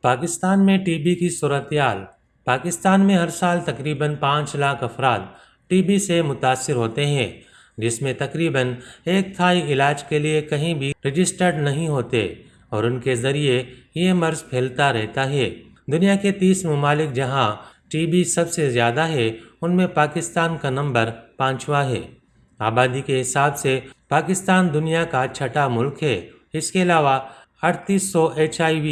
پاکستان میں T B کی صورتحال۔ پاکستان میں ہر سال تقریباً 5 لاکھ افراد ٹی بی سے متاثر ہوتے ہیں، جس میں تقریباً 1/3 علاج کے لیے کہیں بھی رجسٹرڈ نہیں ہوتے اور ان کے ذریعے یہ مرض پھیلتا رہتا ہے۔ دنیا کے 30 ممالک جہاں ٹی بی سب سے زیادہ ہے، ان میں پاکستان کا نمبر 5واں ہے۔ آبادی کے حساب سے پاکستان دنیا کا 6واں ملک ہے۔ اس کے علاوہ 3800 HIV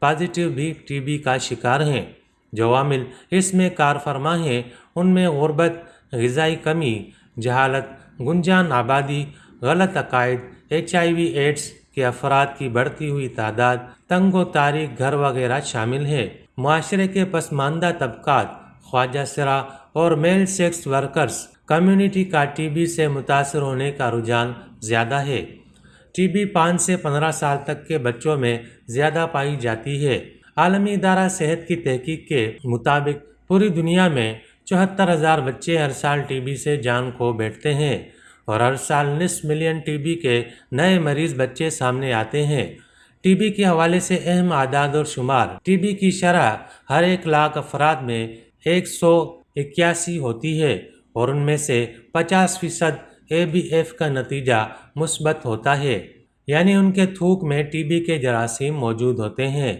پازیٹیو بھی ٹی بی کا شکار ہیں۔ جو عوامل اس میں کار فرما ہیں، ان میں غربت، غذائی کمی، جہالت، گنجان آبادی، غلط عقائد، HIV ایڈز کے افراد کی بڑھتی ہوئی تعداد، تنگ و تاریک گھر وغیرہ شامل ہیں۔ معاشرے کے پسماندہ طبقات، خواجہ سرا اور میل سیکس ورکرز کمیونٹی کا ٹی بی سے متاثر ہونے کا رجحان زیادہ ہے۔ ٹی بی 5 سے 15 سال تک کے بچوں میں زیادہ پائی جاتی ہے۔ عالمی ادارہ صحت کی تحقیق کے مطابق پوری دنیا میں 74,000 بچے ہر سال ٹی بی سے جان کھو بیٹھتے ہیں اور ہر سال نصف ملین ٹی بی کے نئے مریض بچے سامنے آتے ہیں۔ ٹی بی کے حوالے سے اہم اعداد اور شمار۔ ٹی بی کی شرح ہر 1 لاکھ افراد میں 181 ہوتی ہے اور ان میں سے 50% ABF کا نتیجہ مثبت ہوتا ہے، یعنی ان کے تھوک میں ٹی بی کے جراثیم موجود ہوتے ہیں۔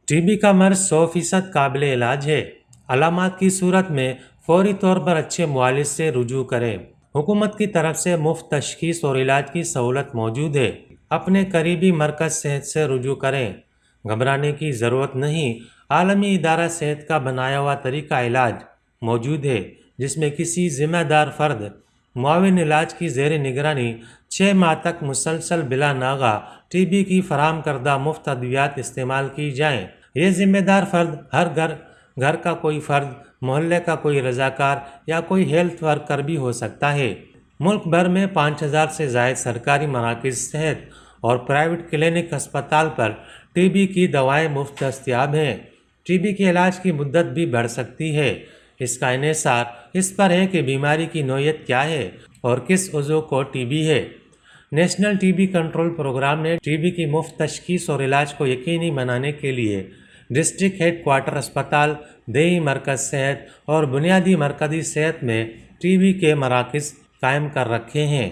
ٹی بی کا مرض 100% قابل علاج ہے۔ علامات کی صورت میں فوری طور پر اچھے معالج سے رجوع کریں۔ حکومت کی طرف سے مفت تشخیص اور علاج کی سہولت موجود ہے۔ اپنے قریبی مرکز صحت سے رجوع کریں۔ گھبرانے کی ضرورت نہیں۔ عالمی ادارہ صحت کا بنایا ہوا طریقہ علاج موجود ہے، جس میں کسی ذمہ دار فرد معاون علاج کی زیر نگرانی 6 ماہ تک مسلسل بلا ناغہ ٹی بی کی فراہم کردہ مفت ادویات استعمال کی جائیں۔ یہ ذمہ دار فرد ہر گھر کا کوئی فرد، محلے کا کوئی رضاکار یا کوئی ہیلتھ ورکر بھی ہو سکتا ہے۔ ملک بھر میں 5000 سے زائد سرکاری مراکز صحت اور پرائیویٹ کلینک ہسپتال پر ٹی بی کی دوائیں مفت دستیاب ہیں۔ ٹی بی کے علاج کی مدت بھی بڑھ سکتی ہے۔ اس کا انحصار اس پر ہے کہ بیماری کی نوعیت کیا ہے اور کس عضو کو ٹی بی ہے۔ National T B control programme نے ٹی بی کی مفت تشخیص اور علاج کو یقینی بنانے کے لیے ڈسٹرکٹ ہیڈ کوارٹر اسپتال، دیہی مرکز صحت اور بنیادی مرکزی صحت میں ٹی بی کے مراکز قائم کر رکھے ہیں۔